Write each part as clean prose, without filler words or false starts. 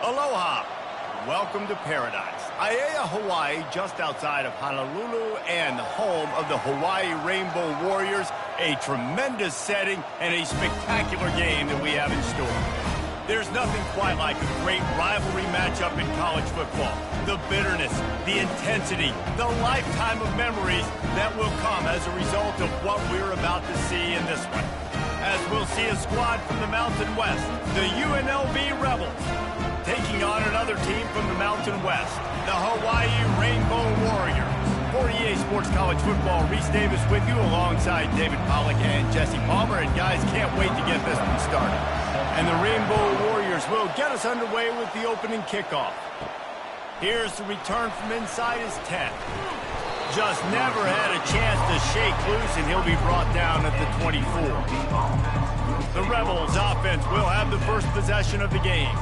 Aloha. Welcome to paradise. Aiea, Hawaii, just outside of Honolulu and the home of the Hawaii Rainbow Warriors. A tremendous setting and a spectacular game that we have in store. There's nothing quite like a great rivalry matchup in college football. The bitterness, the intensity, the lifetime of memories that will come as a result of what we're about to see in this one. As we'll see a squad from the Mountain West, the UNLV Rebels, taking on another team from the Mountain West, the Hawaii Rainbow Warriors. For EA Sports College Football, Reese Davis with you alongside David Pollack and Jesse Palmer. And guys, can't wait to get this one started. And the Rainbow Warriors will get us underway with the opening kickoff. Here's the return from inside his 10. Just never had a chance to shake loose, and he'll be brought down at the 24. The Rebels offense will have the first possession of the game.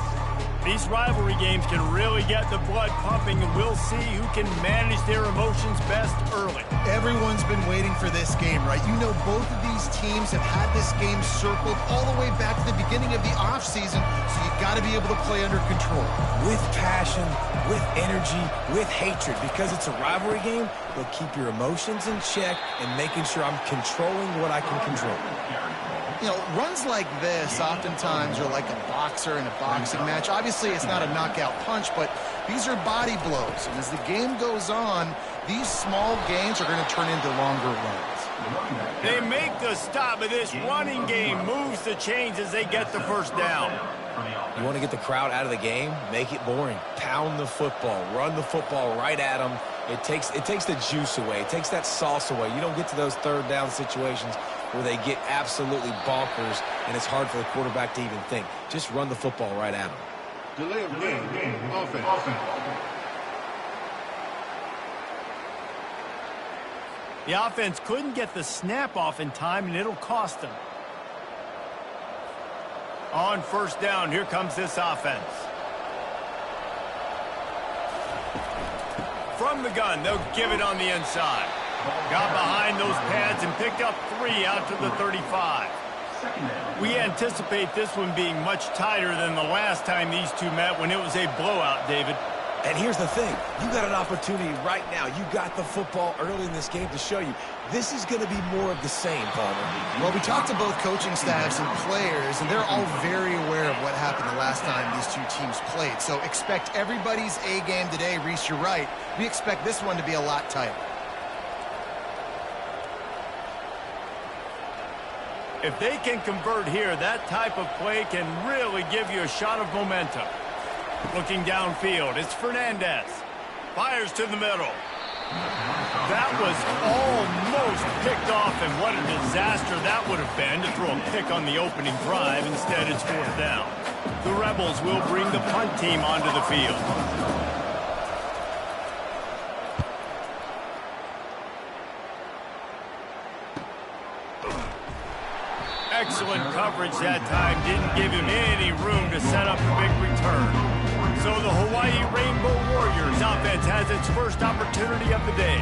These rivalry games can really get the blood pumping, and we'll see who can manage their emotions best early. Everyone's been waiting for this game, right? You know, both of these teams have had this game circled all the way back to the beginning of the offseason, so you got to be able to play under control. With passion, with energy, with hatred, because it's a rivalry game, they'll keep your emotions in check and making sure I'm controlling what I can control. You know, runs like this oftentimes are like a boxer in a boxing match. Obviously, it's not a knockout punch, but these are body blows. And as the game goes on, these small gains are going to turn into longer runs. They make the stop, but this running game moves the chains as they get the first down. You want to get the crowd out of the game? Make it boring. Pound the football. Run the football right at them. It takes the juice away. It takes that sauce away. You don't get to those third down situations where they get absolutely bonkers, and it's hard for the quarterback to even think. Just run the football right at them. Delay of game. Offense. The offense couldn't get the snap off in time, and it'll cost them. On first down, here comes this offense. From the gun, they'll give it on the inside. Got behind those pads and picked up 3 out to the 35. We anticipate this one being much tighter than the last time these two met when it was a blowout, David. And here's the thing. You got an opportunity right now. You got the football early in this game to show you. This is going to be more of the same, Palmer. Well, we talked to both coaching staffs and players, and they're all very aware of what happened the last time these two teams played. So expect everybody's A game today. Reese, you're right. We expect this one to be a lot tighter. If they can convert here, that type of play can really give you a shot of momentum. Looking downfield, it's Fernandez. Fires to the middle. That was almost picked off, and what a disaster that would have been to throw a pick on the opening drive. Instead, it's fourth down. The Rebels will bring the punt team onto the field. Excellent coverage that time. Didn't give him any room to set up a big return. So the Hawaii Rainbow Warriors offense has its first opportunity of the day.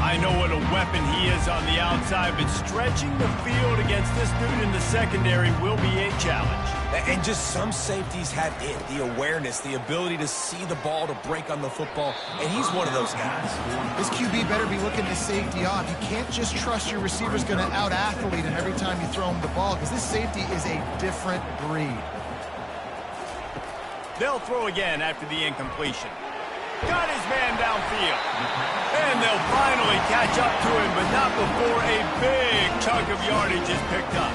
I know what a weapon he is on the outside, but stretching the field against this dude in the secondary will be a challenge. And just some safeties have it, the awareness, the ability to see the ball, to break on the football, and he's one of those guys. This QB better be looking this safety off. You can't just trust your receiver's going to out-athlete him every time you throw him the ball, because this safety is a different breed. They'll throw again after the incompletion. Got his man downfield. And they'll finally catch up to him, but not before a big chunk of yardage is picked up.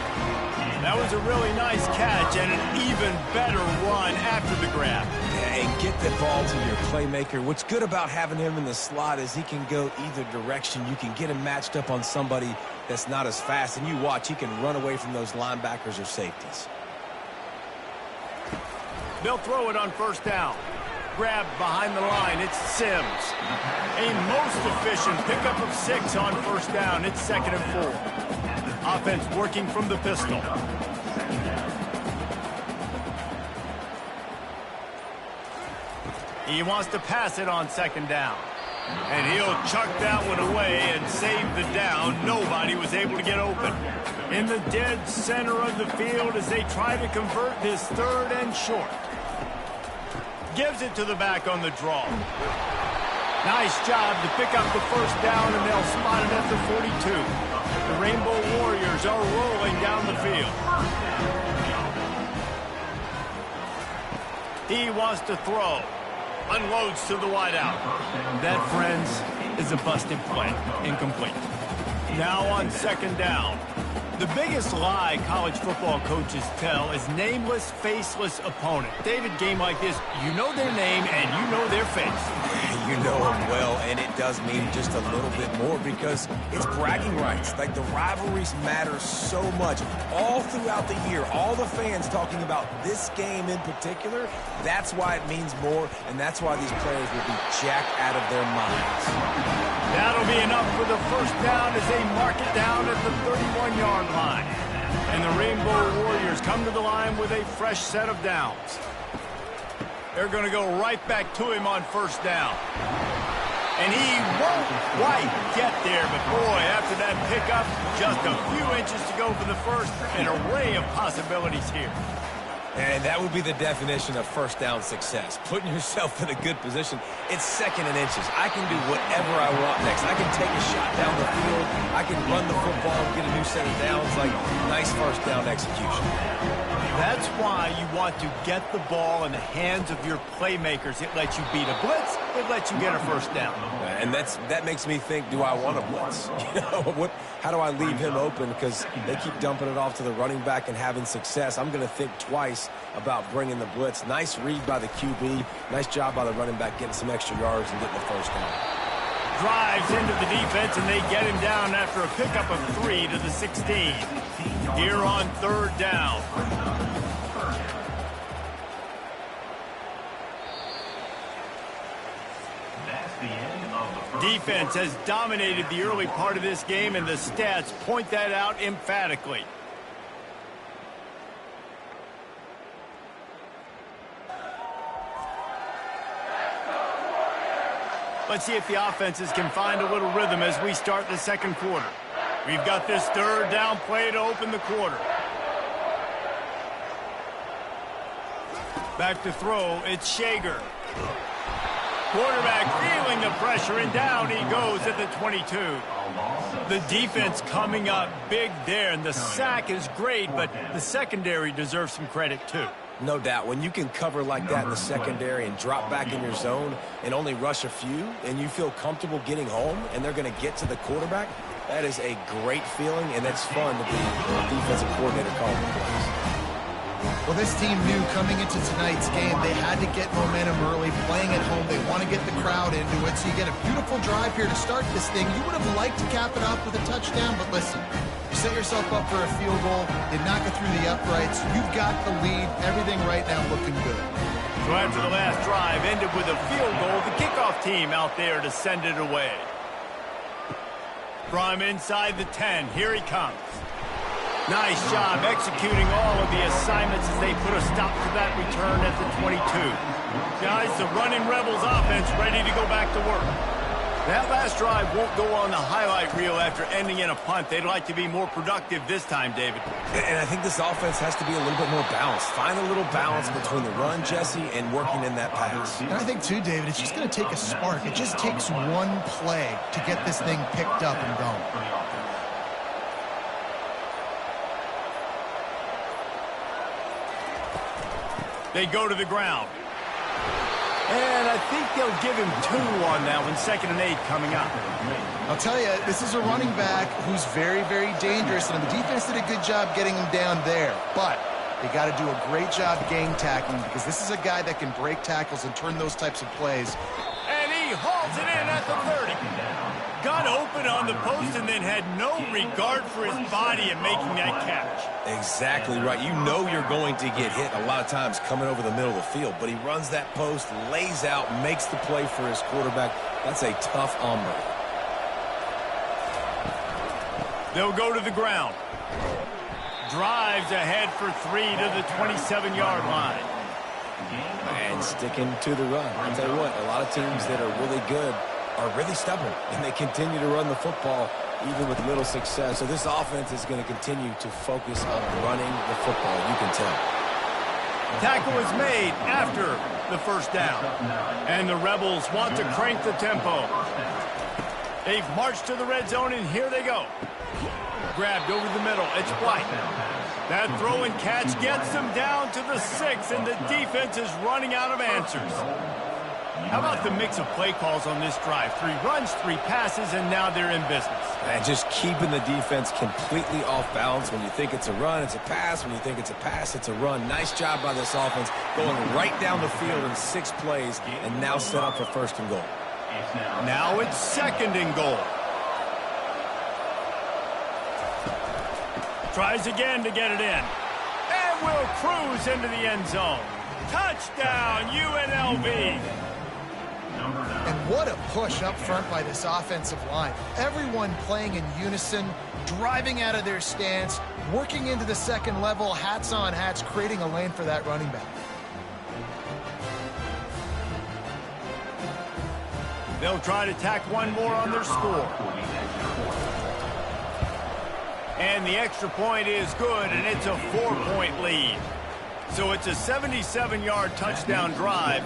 That was a really nice catch and an even better run after the grab. And get the ball to your playmaker. What's good about having him in the slot is he can go either direction. You can get him matched up on somebody that's not as fast, and you watch, he can run away from those linebackers or safeties. They'll throw it on first down. Grabbed behind the line, it's Sims. A most efficient pickup of 6 on first down. It's 2nd and 4. Offense working from the pistol. He wants to pass it on 2nd down. And he'll chuck that one away and save the down. Nobody was able to get open. In the dead center of the field as they try to convert this 3rd and short. Gives it to the back on the draw. Nice job to pick up the first down, and they'll spot it at the 42. The Rainbow Warriors are rolling down the field. He wants to throw. Unloads to the wideout. That, friends, is a busted play. Incomplete. Now on second down. The biggest lie college football coaches tell is nameless, faceless opponent. David, game like this, you know their name and you know their face. You know them well, and it does mean just a little bit more because it's bragging rights. Like, the rivalries matter so much. All throughout the year, all the fans talking about this game in particular, that's why it means more, and that's why these players will be jacked out of their minds. That'll be enough for the first down as they mark it down at the 31-yard line. And the Rainbow Warriors come to the line with a fresh set of downs. They're going to go right back to him on first down. And he won't quite get there, but boy, after that pickup, just a few inches to go for the first. An array of possibilities here. And that would be the definition of first down success. Putting yourself in a good position. It's second and inches. I can do whatever I want next. I can take a shot down the field. I can run the football and get a new set of downs. Like, nice first down execution. That's why you want to get the ball in the hands of your playmakers. It lets you beat a blitz. It lets you get a first down. And that makes me think, do I want a blitz? You know, how do I leave him open? Because they keep dumping it off to the running back and having success. I'm going to think twice about bringing the blitz. Nice read by the QB. Nice job by the running back getting some extra yards and getting the first down. Drives into the defense, and they get him down after a pickup of 3 to the 16. Here on third down. Defense has dominated the early part of this game, and the stats point that out emphatically. Let's see if the offenses can find a little rhythm as we start the second quarter. We've got this third down play to open the quarter. Back to throw, it's Shager. Quarterback feeling the pressure, and down he goes at the 22. The defense coming up big there, and the sack is great, but the secondary deserves some credit too. No doubt. When you can cover like that in the secondary and drop back in your zone and only rush a few, and you feel comfortable getting home, and they're going to get to the quarterback, that is a great feeling, and it's fun to be a defensive coordinator calling the plays. Well, this team knew coming into tonight's game they had to get momentum early, playing at home. They want to get the crowd into it, so you get a beautiful drive here to start this thing. You would have liked to cap it off with a touchdown, but listen, you set yourself up for a field goal, they knock it through the uprights, you've got the lead, everything right now looking good. So after the last drive ended with a field goal, the kickoff team out there to send it away. From inside the 10, here he comes. Nice job executing all of the assignments as they put a stop to that return at the 22. Guys, the running Rebels offense ready to go back to work. That last drive won't go on the highlight reel after ending in a punt. They'd like to be more productive this time, David. And I think this offense has to be a little bit more balanced. Find a little balance between the run, Jesse, and working in that pass. And I think, too, David, it's just going to take a spark. It just takes one play to get this thing picked up and going. They go to the ground. And I think they'll give him 2 on that one. 2nd and 8 coming up. I'll tell you, this is a running back who's very, very dangerous, and the defense did a good job getting him down there. But they got to do a great job game tackling, because this is a guy that can break tackles and turn those types of plays. And he hauls it in at the 30. Got open on the post and then had no regard for his body in making that catch. Exactly right. You know you're going to get hit a lot of times coming over the middle of the field, but he runs that post, lays out, makes the play for his quarterback. That's a tough hombre. They'll go to the ground. Drives ahead for 3 to the 27-yard line. And sticking to the run. I'll tell you what, a lot of teams that are really good are really stubborn, and they continue to run the football even with little success. So this offense is going to continue to focus on running the football, you can tell. Tackle is made after the first down. And the Rebels want to crank the tempo. They've marched to the red zone, and here they go. Grabbed over the middle. It's White. That throw and catch gets them down to the 6, and the defense is running out of answers. How about the mix of play calls on this drive? 3 runs, 3 passes, and now they're in business. And just keeping the defense completely off balance. When you think it's a run, it's a pass. When you think it's a pass, it's a run. Nice job by this offense, going right down the field in 6 plays, and now set up for 1st and goal. Now it's 2nd and goal. Tries again to get it in. And will cruise into the end zone. Touchdown, UNLV. And what a push up front by this offensive line. Everyone playing in unison, driving out of their stance, working into the 2nd level, hats on hats, creating a lane for that running back. They'll try to tack one more on their score. And the extra point is good, and it's a 4-point lead. So it's a 77-yard touchdown drive,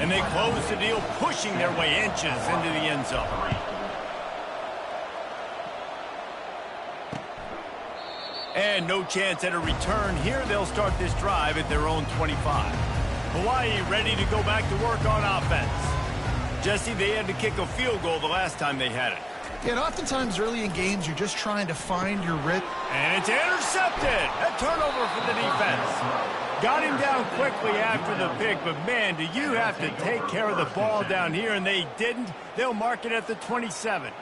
and they close the deal, pushing their way inches into the end zone. And no chance at a return here. They'll start this drive at their own 25. Hawaii ready to go back to work on offense. Jesse, they had to kick a field goal the last time they had it. Yeah, and oftentimes early in games, you're just trying to find your rhythm. And it's intercepted. A turnover for the defense. Got him down quickly after the pick, but man, do you have to take care of the ball down here, and they didn't. They'll mark it at the 27.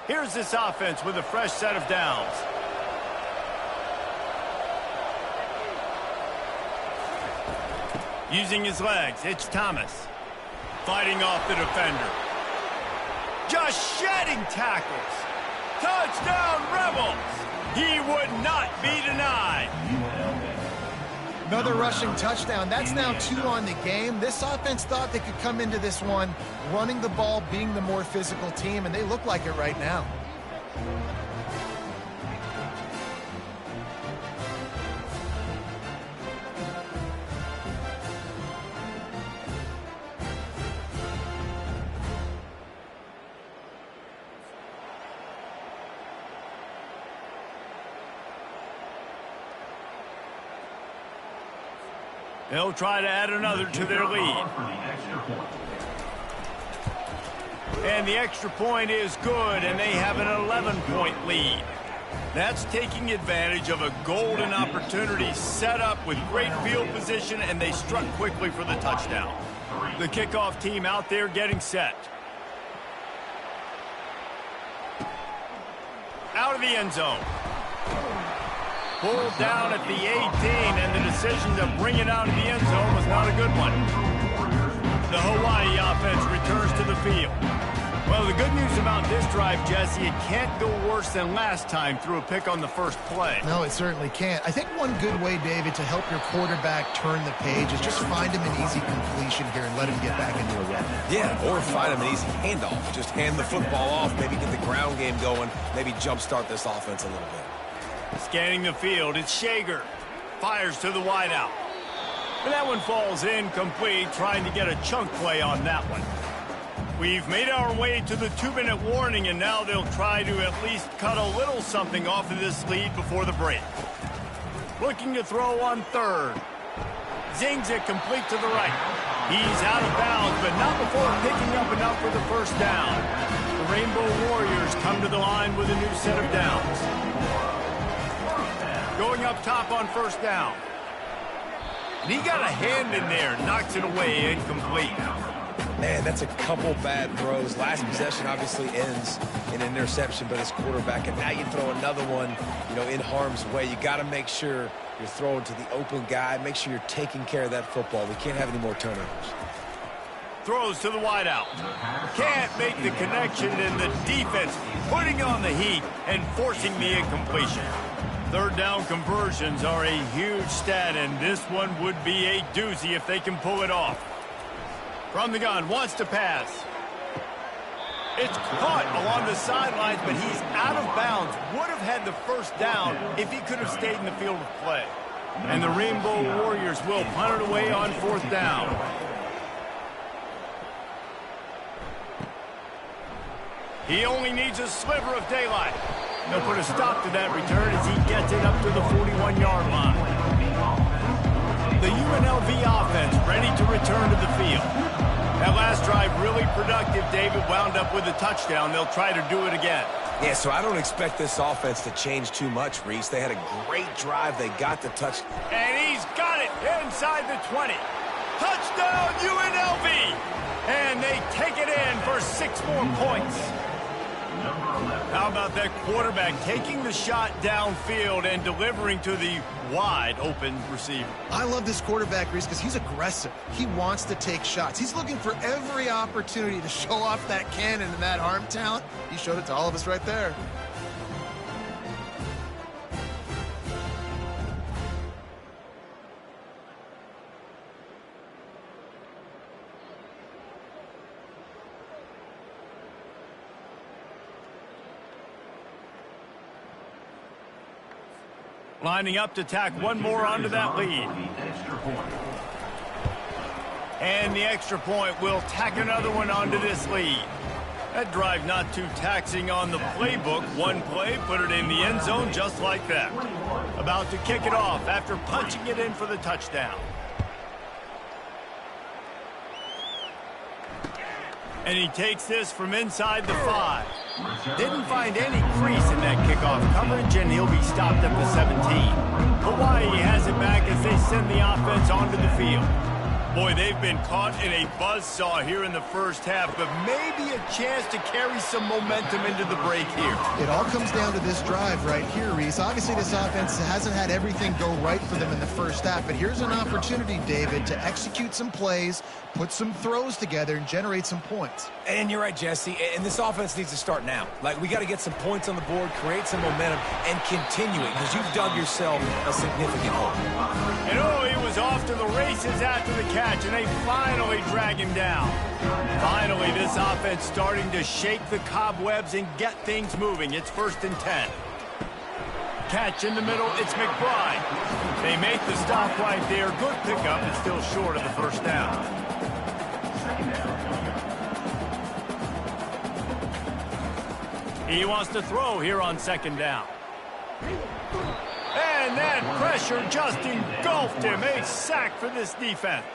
Here's this offense with a fresh set of downs. Using his legs, it's Thomas. Fighting off the defender. Just shedding tackles. Touchdown, Rebels! He would not be denied. Another rushing touchdown. That's now 2 on the game. This offense thought they could come into this one running the ball, being the more physical team, and they look like it right now. They'll try to add another to their lead. And the extra point is good, and they have an 11-point lead. That's taking advantage of a golden opportunity set up with great field position, and they struck quickly for the touchdown. The kickoff team out there getting set. Out of the end zone. Pulled down at the 18, and the decision to bring it out of the end zone was not a good one. The Hawaii offense returns to the field. Well, the good news about this drive, Jesse, it can't go worse than last time through a pick on the first play. No, it certainly can't. I think one good way, David, to help your quarterback turn the page is just find him an easy completion here and let him get back into a run. Yeah, or find him an easy handoff. Just hand the football off, maybe get the ground game going, maybe jumpstart this offense a little bit. Scanning the field, it's Shager. Fires to the wideout. And that one falls incomplete, trying to get a chunk play on that one. We've made our way to the 2-minute warning, and now they'll try to at least cut a little something off of this lead before the break. Looking to throw on 3rd. Zings it complete to the right. He's out of bounds, but not before picking up enough for the first down. The Rainbow Warriors come to the line with a new set of downs. Going up top on 1st down. And he got a hand in there, knocks it away, incomplete. Man, that's a couple bad throws. Last possession obviously ends in an interception by this quarterback, and now you throw another one, in harm's way. You got to make sure you're throwing to the open guy. Make sure you're taking care of that football. We can't have any more turnovers. Throws to the wideout. Can't make the connection, and the defense putting on the heat and forcing the incompletion. Third down conversions are a huge stat, and this one would be a doozy if they can pull it off. From the gun, wants to pass. It's caught along the sidelines, but he's out of bounds. Would have had the first down if he could have stayed in the field of play. And the Rainbow Warriors will punt it away on fourth down. He only needs a sliver of daylight. They'll put a stop to that return as he gets it up to the 41-yard line. The UNLV offense ready to return to the field. That last drive really productive. David wound up with a touchdown. They'll try to do it again. Yeah, so I don't expect this offense to change too much, Reese. They had a great drive. They got the touch. And he's got it inside the 20. Touchdown, UNLV! And they take it in for 6 more points. How about that quarterback taking the shot downfield and delivering to the wide-open receiver? I love this quarterback, Reese, because he's aggressive. He wants to take shots. He's looking for every opportunity to show off that cannon and that arm talent. He showed it to all of us right there. Lining up to tack one more onto that lead. And the extra point will tack another one onto this lead. That drive not too taxing on the playbook. One play, put it in the end zone just like that. About to kick it off after punching it in for the touchdown. And he takes this from inside the 5. Didn't find any crease in that kickoff coverage, and he'll be stopped at the 17. Hawaii has it back as they send the offense onto the field. Boy, they've been caught in a buzzsaw here in the first half, but maybe a chance to carry some momentum into the break here. It all comes down to this drive right here, Reese. Obviously, this offense hasn't had everything go right for them in the first half, but here's an opportunity, David, to execute some plays, put some throws together, and generate some points. And you're right, Jesse, and this offense needs to start now. Like, we got to get some points on the board, create some momentum, and continue it, because you've dug yourself a significant hole. And oh, he was off to the races after the catch, and they finally drag him down. Finally, this offense starting to shake the cobwebs and get things moving. It's 1st and 10. Catch in the middle, it's McBride. They make the stop right there. Good pickup, it's still short of the first down. He wants to throw here on 2nd down. And that pressure just engulfed him. A sack for this defense.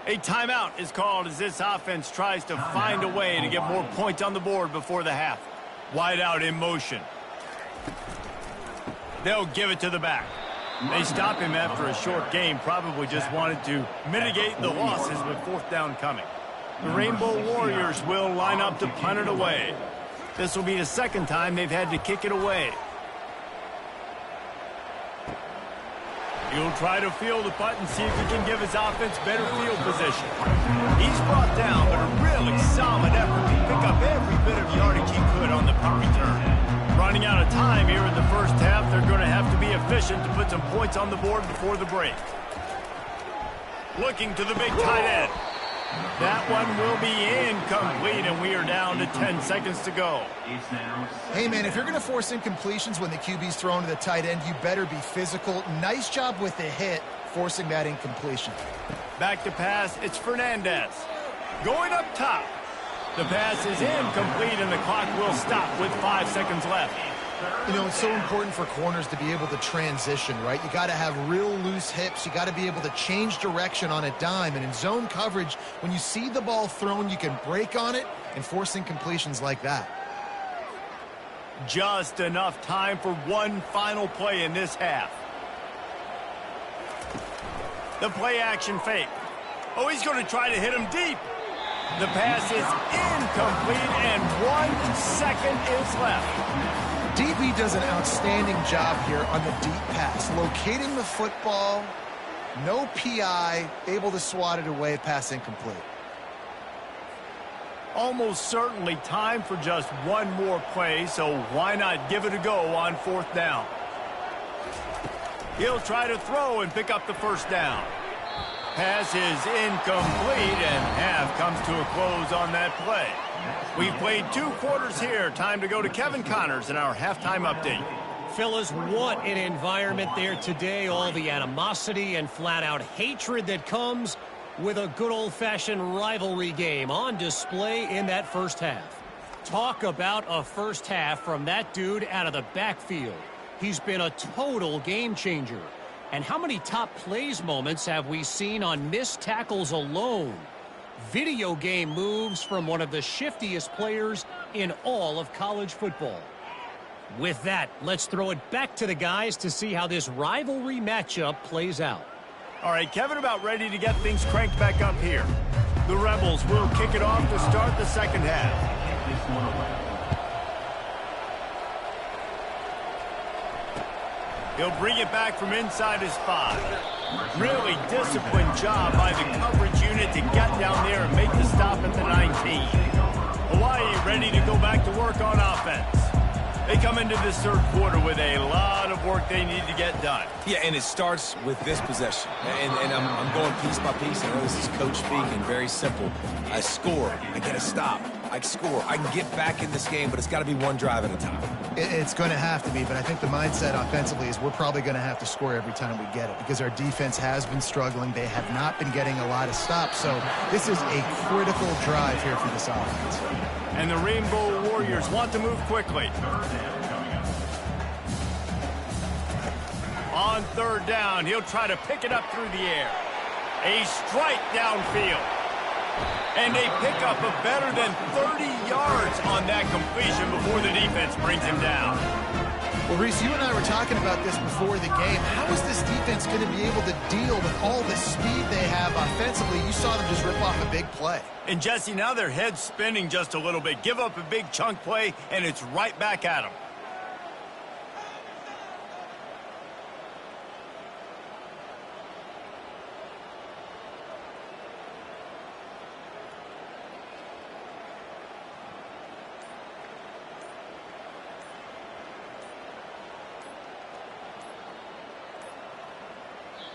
A timeout is called as this offense tries to find a way to get more points on the board before the half. Wide out in motion. They'll give it to the back. They stop him after a short game. Probably just wanted to mitigate the losses with 4th down coming. The Rainbow Warriors will line up to punt it away. This will be the 2nd time they've had to kick it away. He'll try to field the punt and see if he can give his offense better field position. He's brought down, but a really solid effort to pick up every bit of yardage he could on the punt return. Running out of time here in the first half, they're going to have to be efficient to put some points on the board before the break. Looking to the big tight end. That one will be incomplete, and we are down to 10 seconds to go. Hey, man, if you're going to force incompletions when the QB's thrown to the tight end, you better be physical. Nice job with the hit, forcing that incompletion. Back to pass, it's Fernandez. Going up top. The pass is incomplete, and the clock will stop with 5 seconds left. You know, it's so important for corners to be able to transition, right? You got to have real loose hips. You got to be able to change direction on a dime. And in zone coverage, when you see the ball thrown, you can break on it and force incompletions like that. Just enough time for one final play in this half. The play action fake. Oh, he's going to try to hit him deep. The pass is incomplete, and 1 second is left. DB does an outstanding job here on the deep pass, locating the football, no PI, able to swat it away, pass incomplete. Almost certainly time for just one more play, so why not give it a go on 4th down? He'll try to throw and pick up the first down. Pass is incomplete, and half comes to a close on that play. We've played 2 quarters here. Time to go to Kevin Connors in our halftime update. Fellas, what an environment there today. All the animosity and flat-out hatred that comes with a good old-fashioned rivalry game on display in that first half. Talk about a first half from that dude out of the backfield. He's been a total game changer. And how many top plays moments have we seen on missed tackles alone? Video game moves from one of the shiftiest players in all of college football. With that, let's throw it back to the guys to see how this rivalry matchup plays out. All right, Kevin, about ready to get things cranked back up here. The Rebels will kick it off to start the second half. He'll bring it back from inside his 5. Really disciplined job by the coverage unit to get down there and make the stop at the 19. Hawaii ready to go back to work on offense. They come into this third quarter with a lot of work they need to get done. Yeah, and it starts with this possession. And I'm going piece by piece. I know this is coach speak and very simple. I score. I get a stop. I score. I can get back in this game, but it's got to be one drive at a time. It's going to have to be, but I think the mindset offensively is we're probably going to have to score every time we get it because our defense has been struggling. They have not been getting a lot of stops, so this is a critical drive here for this offense. And the Rainbow Warriors want to move quickly. On third down, he'll try to pick it up through the air. A strike downfield. And a pickup of better than 30 yards on that completion before the defense brings him down. Well, Reese, you and I were talking about this before the game. How is this defense going to be able to deal with all the speed they have offensively? You saw them just rip off a big play. And, Jesse, now their head's spinning just a little bit. Give up a big chunk play, and it's right back at them.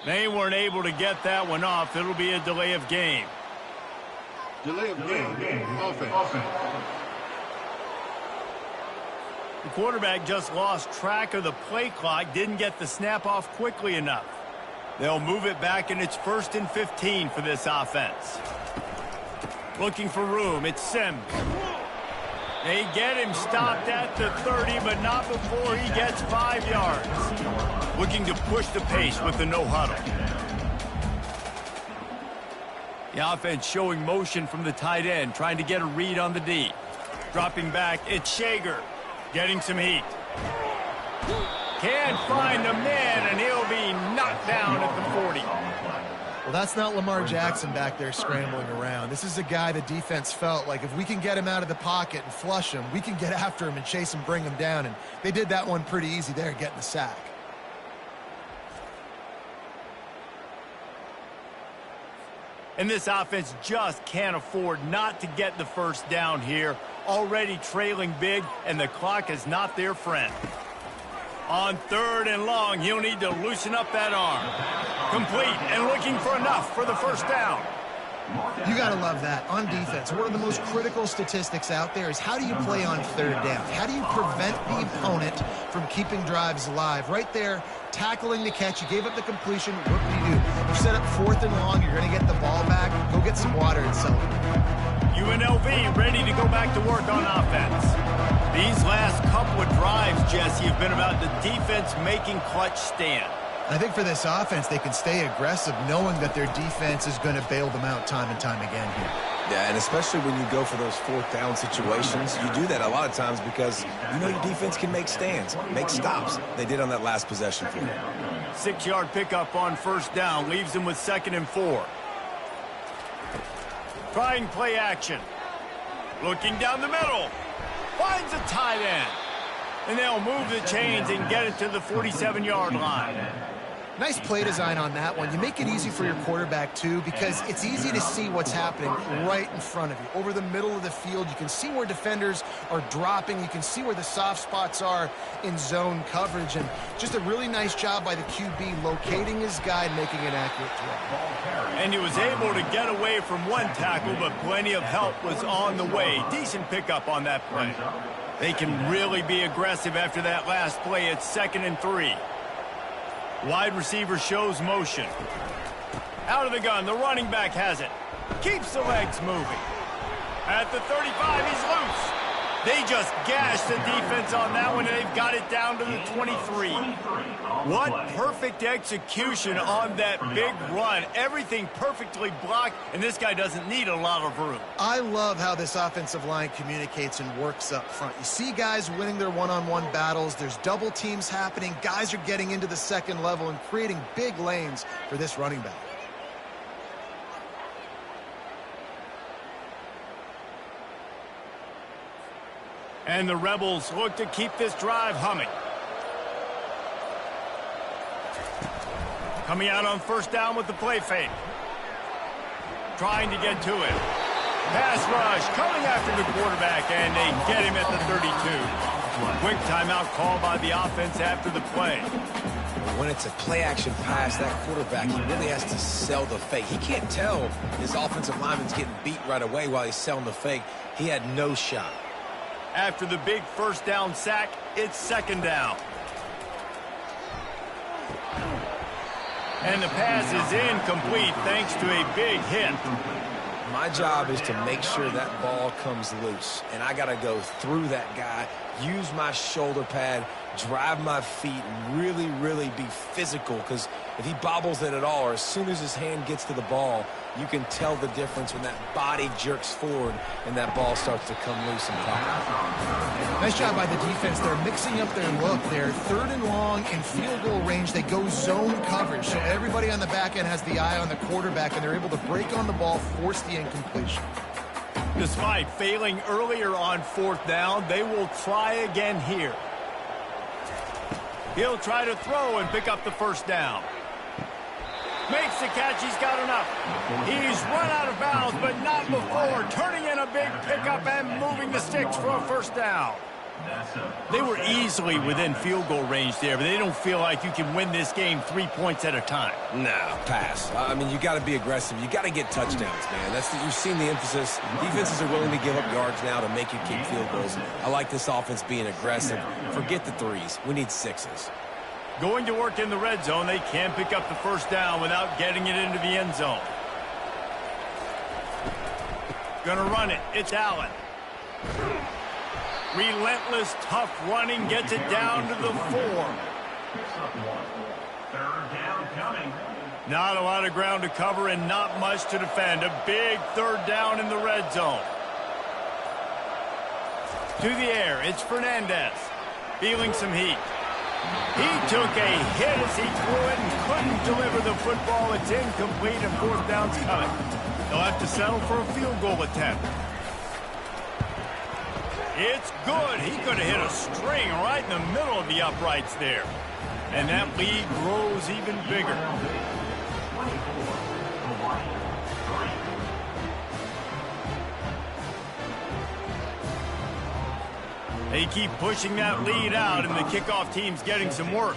They weren't able to get that one off. It'll be a delay of game. Delay of game. Offense. The quarterback just lost track of the play clock, didn't get the snap off quickly enough. They'll move it back, and it's 1st and 15 for this offense. Looking for room, it's Sims. They get him stopped at the 30, but not before he gets 5 yards. Looking to push the pace with the no huddle. The offense showing motion from the tight end, trying to get a read on the D. Dropping back, it's Shager, getting some heat. Can't find the man, and he'll be knocked down at the 40. Well, that's not Lamar Jackson back there scrambling around. This is a guy the defense felt like if we can get him out of the pocket and flush him, we can get after him and chase him, bring him down. And they did that one pretty easy there, getting the sack. And this offense just can't afford not to get the first down here. Already trailing big, and the clock is not their friend. On 3rd and long, he'll need to loosen up that arm. Complete and looking for enough for the first down. You got to love that. On defense, one of the most critical statistics out there is how do you play on 3rd down? How do you prevent the opponent from keeping drives alive? Right there, tackling the catch. You gave up the completion. What do? You set up 4th and long. You're going to get the ball back. Go get some water and celebrate. UNLV ready to go back to work on offense. These last couple of drives, Jesse, have been about the defense making clutch stand. I think for this offense, they can stay aggressive knowing that their defense is going to bail them out time and time again here. Yeah, and especially when you go for those 4th down situations, you do that a lot of times because you know your defense can make stands, make stops. They did on that last possession for you. 6-yard pickup on 1st down leaves them with 2nd and 4. Trying play action. Looking down the middle. Finds a tight end. And they'll move the chains and get it to the 47-yard line. Nice play design on that one. You make it easy for your quarterback, too, because it's easy to see what's happening right in front of you. Over the middle of the field, you can see where defenders are dropping. You can see where the soft spots are in zone coverage. And just a really nice job by the QB locating his guy and making an accurate throw. And he was able to get away from one tackle, but plenty of help was on the way. Decent pickup on that play. They can really be aggressive after that last play. It's 2nd and 3. Wide receiver shows motion. Out of the gun, the running back has it. Keeps the legs moving. At the 35, he's loose. They just gashed the defense on that one, and they've got it down to the 23. What perfect execution on that big run. Everything perfectly blocked, and this guy doesn't need a lot of room. I love how this offensive line communicates and works up front. You see guys winning their one-on-one battles. There's double teams happening. Guys are getting into the second level and creating big lanes for this running back. And the Rebels look to keep this drive humming. Coming out on 1st down with the play fake. Trying to get to it. Pass rush coming after the quarterback, and they get him at the 32. Quick timeout call by the offense after the play. When it's a play-action pass, that quarterback, he really has to sell the fake. He can't tell his offensive lineman's getting beat right away while he's selling the fake. He had no shot. After the big 1st down sack, it's 2nd down. And the pass is incomplete thanks to a big hit. My job is to make sure that ball comes loose. And I got to go through that guy, use my shoulder pad, drive my feet, and really, really be physical. Because if he bobbles it at all, or as soon as his hand gets to the ball, you can tell the difference when that body jerks forward and that ball starts to come loose and pop. Nice job by the defense. They're mixing up their look. They're 3rd and long in field goal range. They go zone coverage. So everybody on the back end has the eye on the quarterback, and they're able to break on the ball, force the incompletion. Despite failing earlier on 4th down, they will try again here. He'll try to throw and pick up the 1st down. Makes the catch. He's got enough. He's run out of bounds, but not before. Turning in a big pickup and moving the sticks for a 1st down. They were easily within field goal range there, but they don't feel like you can win this game 3 points at a time. No, pass. I mean, you got to be aggressive. You got to get touchdowns, man. You've seen the emphasis. Defenses are willing to give up yards now to make you kick field goals. I like this offense being aggressive. Forget the 3s. We need 6s. Going to work in the red zone, they can pick up the 1st down without getting it into the end zone. Gonna run it. It's Allen. Relentless, tough running gets it down to the 4. Not a lot of ground to cover and not much to defend. A big 3rd down in the red zone. To the air, it's Fernandez. Feeling some heat. He took a hit as he threw it and couldn't deliver the football. It's incomplete and 4th down's coming. They'll have to settle for a field goal attempt. It's good. He could have hit a string right in the middle of the uprights there. And that lead grows even bigger. They keep pushing that lead out, and the kickoff team's getting some work.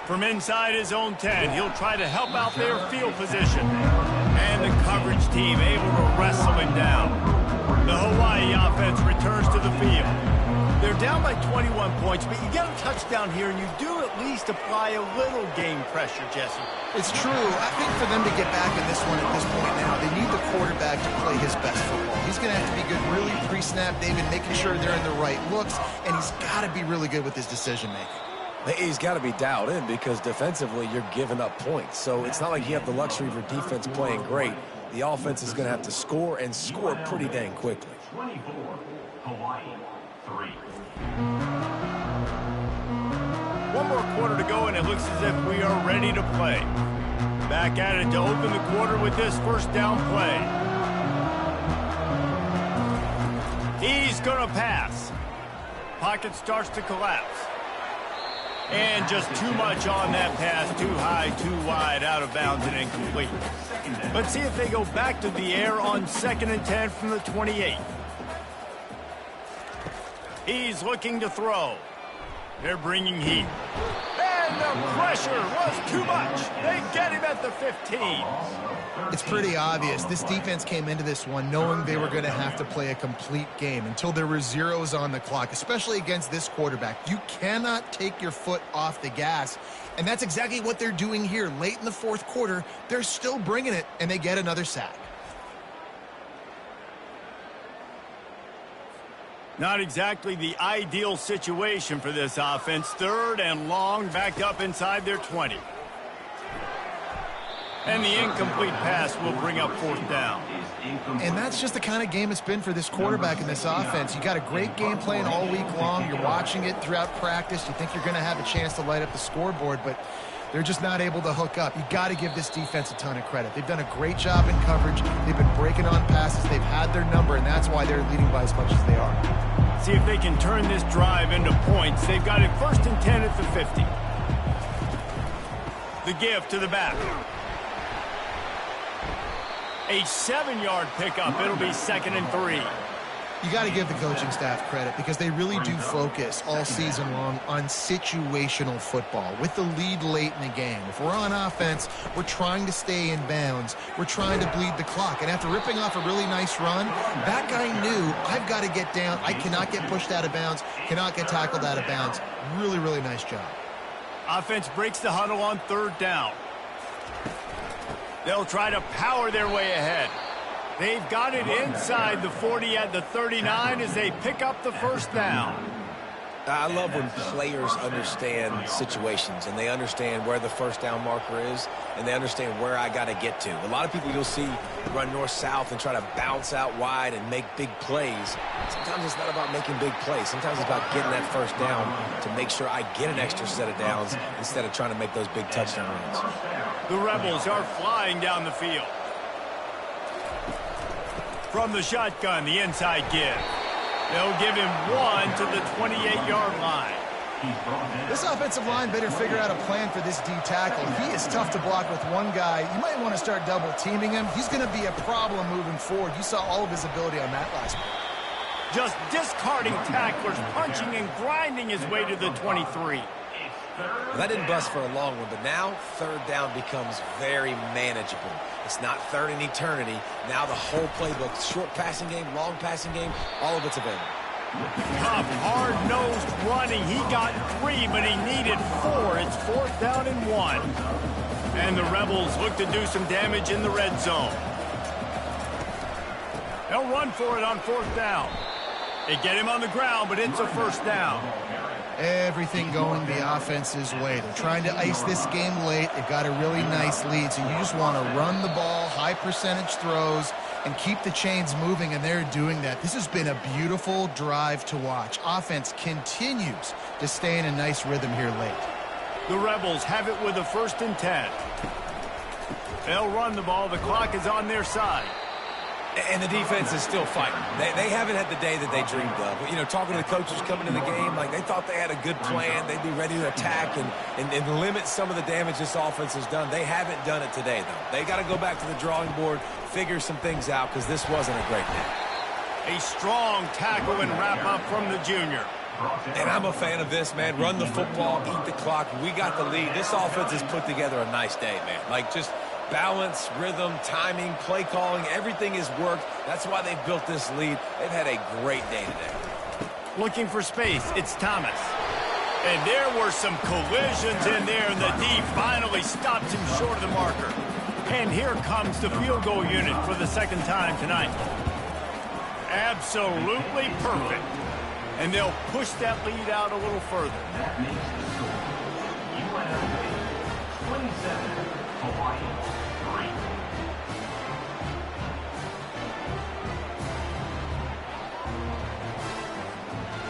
From inside his own 10, he'll try to help out their field position. And the coverage team able to wrestle him down. The Hawaii offense returns to the field. They're down by 21 points, but you get a touchdown here, and you do at least apply a little game pressure, Jesse. It's true. I think for them to get back in this one at this point now, they need the quarterback to play his best football. He's going to have to be good really pre-snap, David, making sure they're in the right looks, and he's got to be really good with his decision-making. He's got to be dialed in because defensively you're giving up points. So it's not like you have the luxury for defense playing great. The offense is going to have to score and score pretty dang quickly. 24, Hawaii, 3. One more quarter to go, and it looks as if we are ready to play. Back at it to open the quarter with this 1st down play. He's going to pass. pocket starts to collapse. And just too much on that pass. Too high, too wide, out of bounds and incomplete. Let's see if they go back to the air on 2nd and 10 from the 28. He's looking to throw. They're bringing heat. And the pressure was too much. They get him at the 15. It's pretty obvious. This defense came into this one knowing they were going to have to play a complete game until there were zeros on the clock, especially against this quarterback. You cannot take your foot off the gas, and that's exactly what they're doing here. Late in the fourth quarter, they're still bringing it, and they get another sack. Not exactly the ideal situation for this offense. 3rd and long, backed up inside their 20. And the incomplete pass will bring up 4th down. And that's just the kind of game it's been for this quarterback in this offense. You got a great game plan all week long. You're watching it throughout practice. You think you're going to have a chance to light up the scoreboard, but they're just not able to hook up. You got to give this defense a ton of credit. They've done a great job in coverage. They've been breaking on passes. They've had their number, and that's why they're leading by as much as they are. See if they can turn this drive into points. They've got it 1st and 10 at the 50. The give to the back. A 7-yard pickup. It'll be 2nd and 3. You got to give the coaching staff credit because they really do focus all season long on situational football with the lead late in the game. If we're on offense, we're trying to stay in bounds. We're trying to bleed the clock. And after ripping off a really nice run, that guy knew, I've got to get down. I cannot get pushed out of bounds, cannot get tackled out of bounds. Really, really nice job. Offense breaks the huddle on 3rd down. They'll try to power their way ahead. They've got it inside the 40 at the 39 as they pick up the 1st down. I love when players understand situations and they understand where the 1st down marker is and they understand where I got to get to. A lot of people you'll see run north-south and try to bounce out wide and make big plays. Sometimes it's not about making big plays. Sometimes it's about getting that 1st down to make sure I get an extra set of downs instead of trying to make those big touchdown runs. The Rebels are flying down the field. From the shotgun, the inside give. They'll give him 1 to the 28-yard line. This offensive line better figure out a plan for this D tackle. He is tough to block with one guy. You might want to start double teaming him. He's going to be a problem moving forward. You saw all of his ability on that last one. Just discarding tacklers, punching and grinding his way to the 23. That didn't bust for a long one, but now 3rd down becomes very manageable. It's not 3rd in eternity. Now the whole playbook, short passing game, long passing game, all of it's available. Tough, hard-nosed running. He got 3, but he needed 4. It's 4th down and 1. And the Rebels look to do some damage in the red zone. They'll run for it on 4th down. They get him on the ground, but it's a 1st down. Everything going the offense's way. They're trying to ice this game late. They've got a really nice lead, so you just want to run the ball, high percentage throws, and keep the chains moving, and they're doing that. This has been a beautiful drive to watch. Offense continues to stay in a nice rhythm here late. The Rebels have it with a 1st and 10. They'll run the ball. The clock is on their side. And the defense is still fighting. They haven't had the day that they dreamed of. You know, talking to the coaches coming to the game, like they thought they had a good plan. They'd be ready to attack and limit some of the damage this offense has done. They haven't done it today, though. They got to go back to the drawing board, figure some things out, because this wasn't a great day. A strong tackle and wrap up from the junior. And I'm a fan of this, man. Run the football, eat the clock. We got the lead. This offense has put together a nice day, man. Like, just balance, rhythm, timing, play calling, everything has worked. That's why they've built this lead. They've had a great day today. Looking for space, it's Thomas. And there were some collisions in there, and the D finally stops him short of the marker. And here comes the field goal unit for the 2nd time tonight. Absolutely perfect. And they'll push that lead out a little further. That makes the score UNLV 27, Hawai'i 3.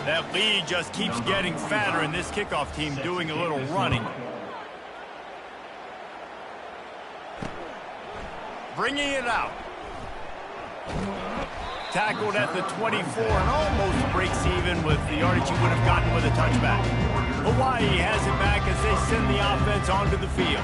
That lead just keeps getting fatter, and this kickoff team doing a little running. Bringing it out. tackled at the 24 and almost breaks even with the yardage he would have gotten with a touchback. Hawaii has it back as they send the offense onto the field.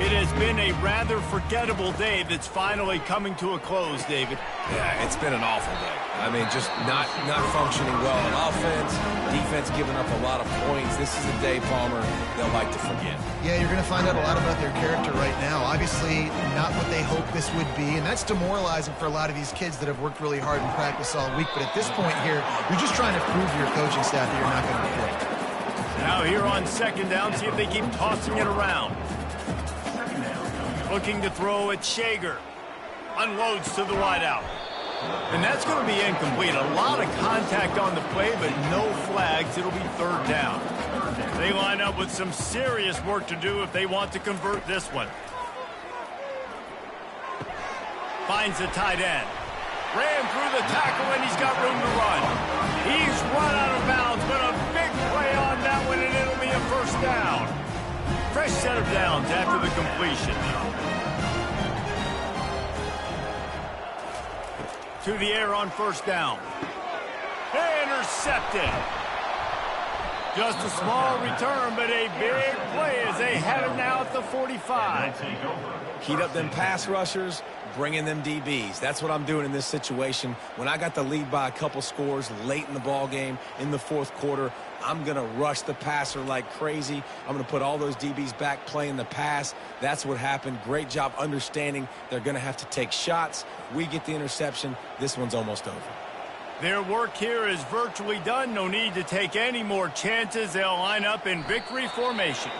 It has been a rather forgettable day that's finally coming to a close, David. Yeah, it's been an awful day. I mean, just not functioning well on offense, defense giving up a lot of points. This is a day, Palmer, they'll like to forget. Yeah, you're going to find out a lot about their character right now. Obviously, not what they hoped this would be, and that's demoralizing for a lot of these kids that have worked really hard in practice all week. But at this point here, you're just trying to prove to your coaching staff that you're not going to quit. Now here on second down, see if they keep tossing it around. Looking to throw at Shager. Unloads to the wideout. And that's going to be incomplete. A lot of contact on the play, but no flags. It'll be third down. They line up with some serious work to do if they want to convert this one. Finds the tight end. Ran through the tackle, and he's got room to run. He's run out of bounds, but a big play on that one, and it'll be a first down. Fresh set of downs after the completion. To the air on first down. Intercepted. Just a small return, but a big play as they have it now at the 45. Heat up them pass rushers, bring in them DBs. That's what I'm doing in this situation. When I got the lead by a couple scores late in the ball game in the fourth quarter, I'm going to rush the passer like crazy. I'm going to put all those DBs back playing the pass. That's what happened. Great job understanding they're going to have to take shots. We get the interception. This one's almost over. Their work here is virtually done. No need to take any more chances. They'll line up in victory formation.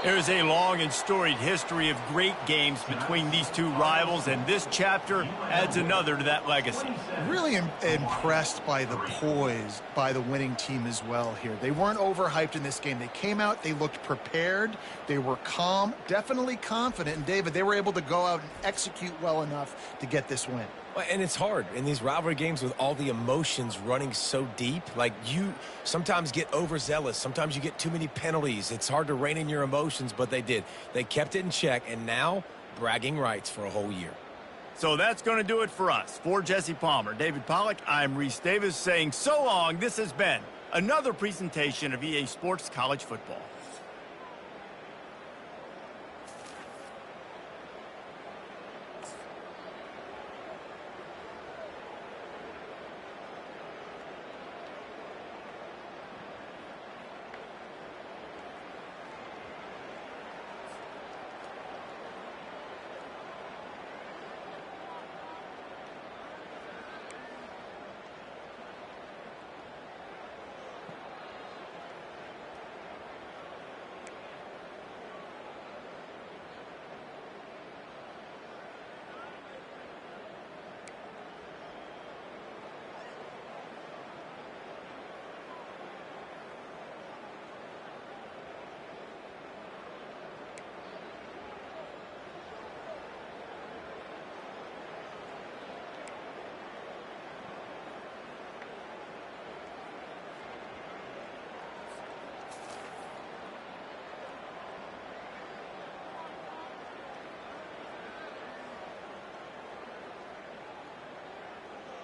There's a long and storied history of great games between these two rivals, and this chapter adds another to that legacy. Really impressed by the poise by the winning team as well here. They weren't overhyped in this game. They came out, they looked prepared, they were calm, definitely confident, and David, they were able to go out and execute well enough to get this win. And it's hard in these rivalry games with all the emotions running so deep. Like, you sometimes get overzealous. Sometimes you get too many penalties. It's hard to rein in your emotions, but they did. They kept it in check, and now bragging rights for a whole year. So that's going to do it for us. For Jesse Palmer, David Pollack, I'm Reese Davis saying so long. This has been another presentation of EA Sports College Football.